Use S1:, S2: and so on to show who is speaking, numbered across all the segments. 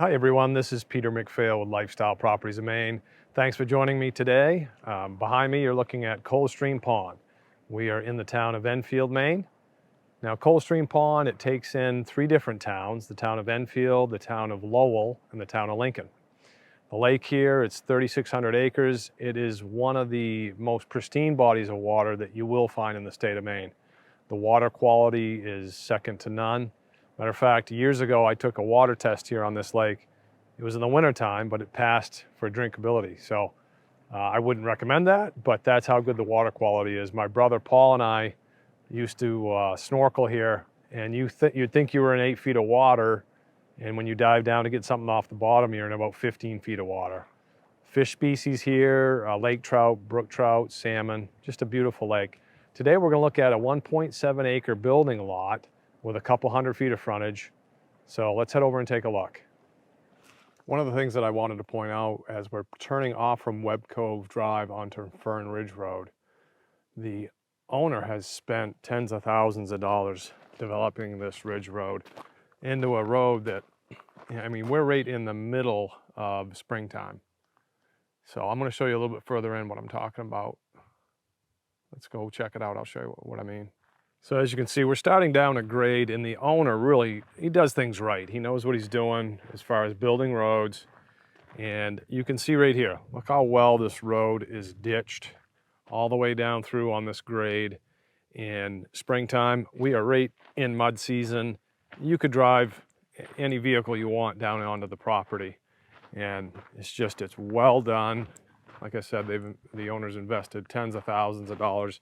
S1: Hi everyone, this is Peter McPhail with Lifestyle Properties of Maine. Thanks for joining me today. Behind me you're looking at Coldstream Pond. We are in the town of Enfield, Maine. Now Coldstream Pond, it takes in three different towns, the town of Enfield, the town of Lowell, and the town of Lincoln. The lake here, it's 3,600 acres. It is one of the most pristine bodies of water that you will find in the state of Maine. The water quality is second to none. Matter of fact, years ago I took a water test here on this lake. It was in the wintertime, but it passed for drinkability. So I wouldn't recommend that, but that's how good the water quality is. My brother Paul and I used to snorkel here, and you'd think you were in 8 feet of water, and when you dive down to get something off the bottom, you're in about 15 feet of water. Fish species here, lake trout, brook trout, salmon, just a beautiful lake. Today we're going to look at a 1.7 acre building lot with a couple 100 feet of frontage. So let's head over and take a look. One of the things that I wanted to point out as we're turning off from Webb Cove Drive onto Fern Ridge Road, the owner has spent tens of thousands of dollars developing this ridge road into a road that, I mean, we're right in the middle of springtime. So I'm going to show you a little bit further in what I'm talking about. Let's go check it out. I'll show you what I mean. So as you can see, we're starting down a grade, and the owner really, he does things right. He knows what he's doing as far as building roads. And you can see right here, look how well this road is ditched all the way down through on this grade. In springtime, we are right in mud season. You could drive any vehicle you want down onto the property. And it's well done. Like I said, the owner's invested tens of thousands of dollars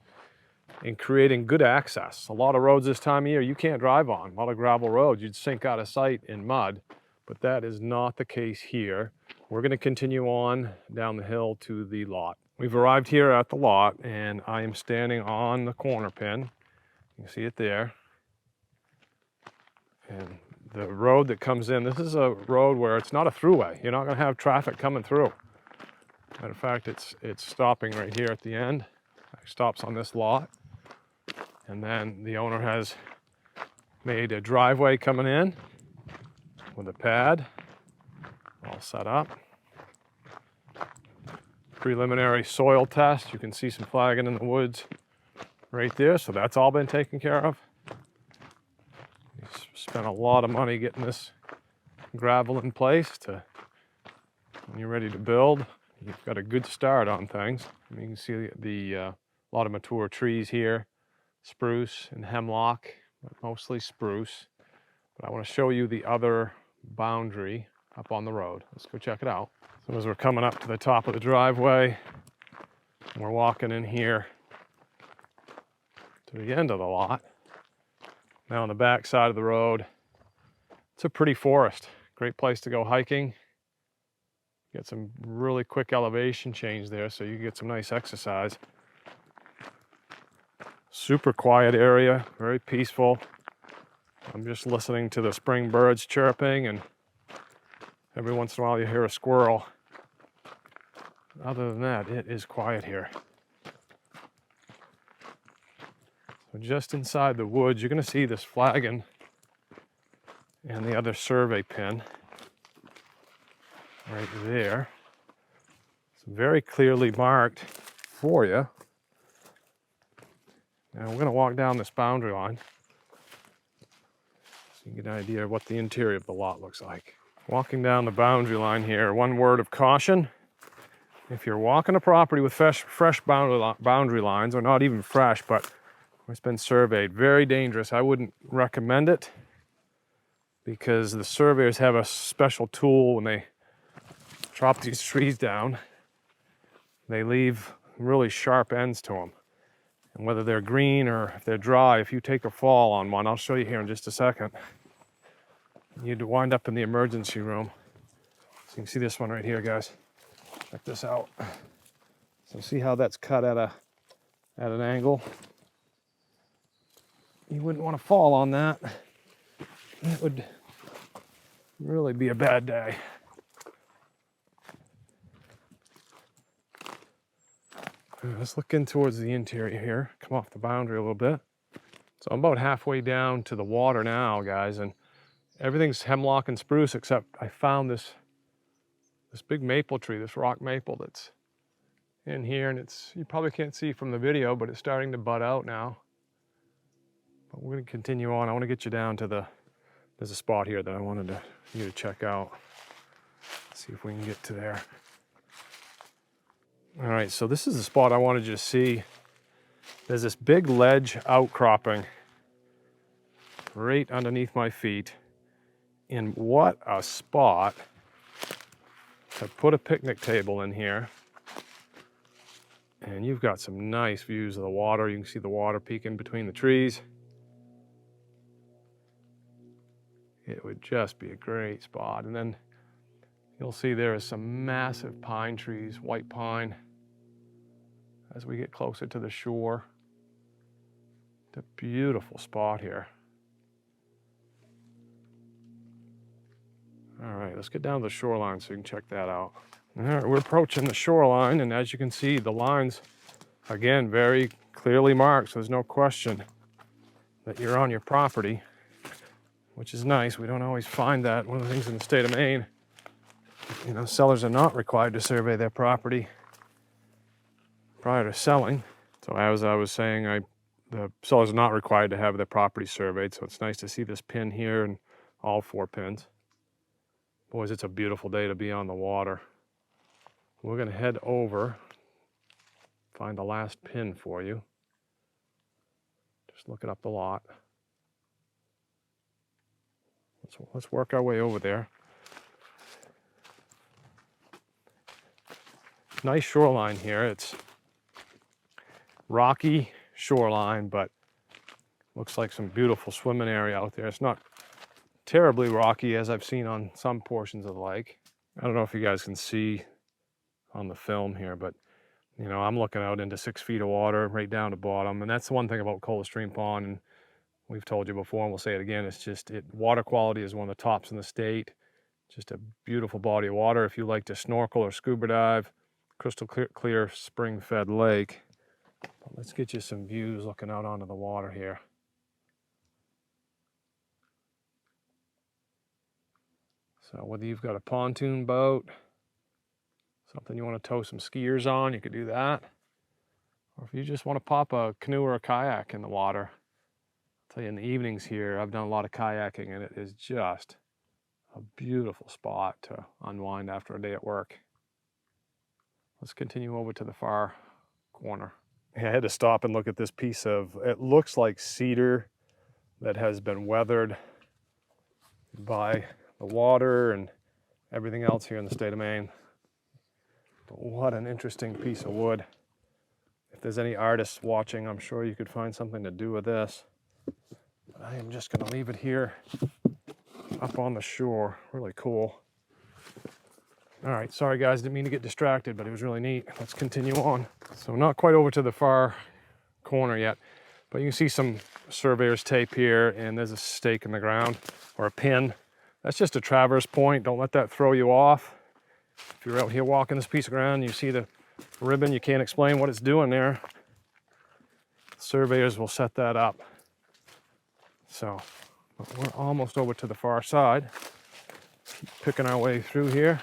S1: in creating good access. A lot of roads this time of year you can't drive on. A lot of gravel roads, you'd sink out of sight in mud, but that is not the case here. We're going to continue on down the hill to the lot. We've arrived here at the lot, and I am standing on the corner pin. You can see it there. And the road that comes in, this is a road where it's not a throughway. You're not going to have traffic coming through. Matter of fact, it's stopping right here at the end. It stops on this lot. And then the owner has made a driveway coming in with a pad all set up. Preliminary soil test. You can see some flagging in the woods right there. So that's all been taken care of. He's spent a lot of money getting this gravel in place to when you're ready to build. You've got a good start on things. You can see the lot of mature trees here, spruce and hemlock, but mostly spruce. But I want to show you the other boundary up on the road. Let's go check it out. So as we're coming up to the top of the driveway, we're walking in here to the end of the lot. Now on the back side of the road, it's a pretty forest. Great place to go hiking. Get some really quick elevation change there, so you can get some nice exercise. Super quiet area, very peaceful. I'm just listening to the spring birds chirping, and every once in a while you hear a squirrel. Other than that, it is quiet here. So just inside the woods, you're going to see this flagging and the other survey pin right there. It's very clearly marked for you. Now we're going to walk down this boundary line so you get an idea of what the interior of the lot looks like. Walking down the boundary line here, one word of caution. If you're walking a property with fresh boundary lines, or not even fresh, but it's been surveyed, very dangerous. I wouldn't recommend it because the surveyors have a special tool when they chop these trees down. They leave really sharp ends to them. And whether they're green or if they're dry, if you take a fall on one, I'll show you here in just a second, you'd wind up in the emergency room. So you can see this one right here, guys. Check this out. So see how that's cut at an angle? You wouldn't want to fall on that. It would really be a bad day. Let's look in towards the interior here. Come off the boundary a little bit. So I'm about halfway down to the water now, guys, and everything's hemlock and spruce, except I found this big maple tree, this rock maple that's in here, and you probably can't see from the video, but it's starting to bud out now. But we're gonna continue on. I wanna get you down to there's a spot here that I wanted you to check out. Let's see if we can get to there. All right, so this is the spot I wanted you to see. There's this big ledge outcropping right underneath my feet. And what a spot to put a picnic table in here. And you've got some nice views of the water. You can see the water peeking between the trees. It would just be a great spot. And then you'll see there is some massive pine trees, white pine, as we get closer to the shore. It's a beautiful spot here. All right, let's get down to the shoreline so you can check that out. All right, we're approaching the shoreline, and as you can see, the lines, again, very clearly marked, so there's no question that you're on your property, which is nice. We don't always find that. One of the things in the state of Maine, you know, sellers are not required to survey their property prior to selling. So as I was saying, the sellers are not required to have their property surveyed, so it's nice to see this pin here and all 4 pins. Boys, it's a beautiful day to be on the water. We're gonna head over, find the last pin for you. Just looking up the lot. Let's work our way over there. Nice shoreline here. It's rocky shoreline, but looks like some beautiful swimming area out there. It's not terribly rocky as I've seen on some portions of the lake. I don't know if you guys can see on the film here, but you know, I'm looking out into 6 feet of water right down to bottom. And that's the one thing about Coldstream Pond, and we've told you before and we'll say it again, it's just, water quality is one of the tops in the state. Just a beautiful body of water. If you like to snorkel or scuba dive, crystal clear spring-fed lake. But let's get you some views looking out onto the water here. So whether you've got a pontoon boat, something you want to tow some skiers on, you could do that. Or if you just want to pop a canoe or a kayak in the water. I'll tell you, in the evenings here, I've done a lot of kayaking, and it is just a beautiful spot to unwind after a day at work. Let's continue over to the far corner. I had to stop and look at this piece of, it looks like cedar that has been weathered by the water and everything else here in the state of Maine. But what an interesting piece of wood. If there's any artists watching, I'm sure you could find something to do with this. But I am just gonna leave it here up on the shore. Really cool. All right, sorry guys, didn't mean to get distracted, but it was really neat. Let's continue on. So not quite over to the far corner yet, but you can see some surveyor's tape here, and there's a stake in the ground, or a pin. That's just a traverse point. Don't let that throw you off. If you're out here walking this piece of ground, you see the ribbon, you can't explain what it's doing there. Surveyors will set that up. So we're almost over to the far side. Keep picking our way through here.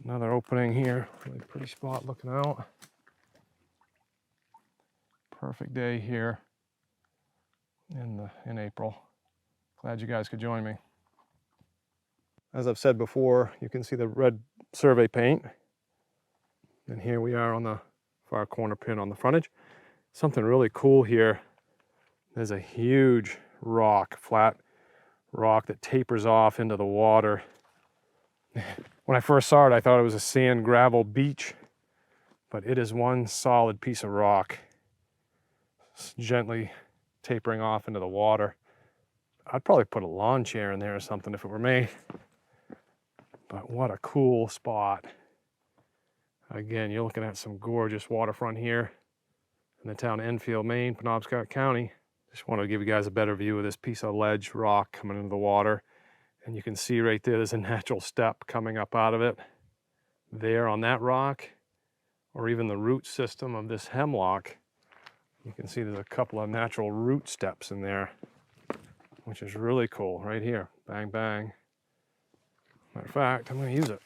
S1: Another opening here, really pretty spot looking out. Perfect day here in April. Glad you guys could join me. As I've said before, you can see the red survey paint. And here we are on the far corner pin on the frontage. Something really cool here. There's a huge rock, flat rock that tapers off into the water. When I first saw it, I thought it was a sand gravel beach, but it is one solid piece of rock, gently tapering off into the water. I'd probably put a lawn chair in there or something if it were me. But what a cool spot. Again, you're looking at some gorgeous waterfront here in the town of Enfield, Maine, Penobscot County. Just wanted to give you guys a better view of this piece of ledge rock coming into the water. And you can see right there, there's a natural step coming up out of it there on that rock, or even the root system of this hemlock You can see there's a couple of natural root steps in there, which is really cool right here. Bang, bang. Matter of fact, I'm going to use it.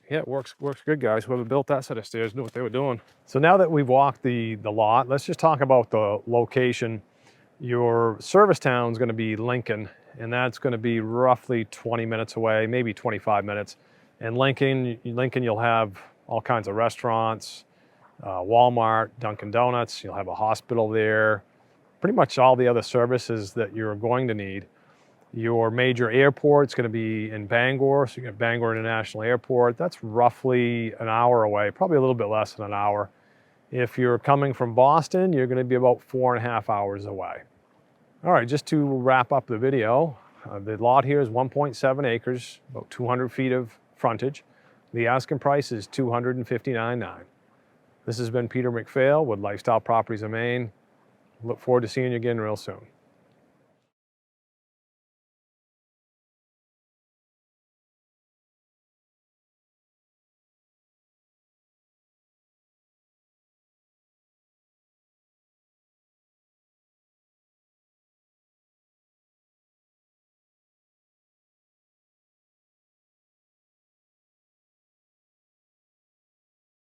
S1: Yeah, it works good, guys. Whoever built that set of stairs knew what they were doing. So now that we've walked the lot, let's just talk about the location. Your service town is going to be Lincoln, and that's going to be roughly 20 minutes away, maybe 25 minutes. And Lincoln, you'll have all kinds of restaurants, Walmart, Dunkin' Donuts. You'll have a hospital there. Pretty much all the other services that you're going to need. Your major airport's going to be in Bangor, so you got Bangor International Airport. That's roughly an hour away, probably a little bit less than an hour. If you're coming from Boston, you're going to be about 4.5 hours away. All right, just to wrap up the video, the lot here is 1.7 acres, about 200 feet of frontage. The asking price is $259,900. This has been Peter McPhail with Lifestyle Properties of Maine. Look forward to seeing you again real soon.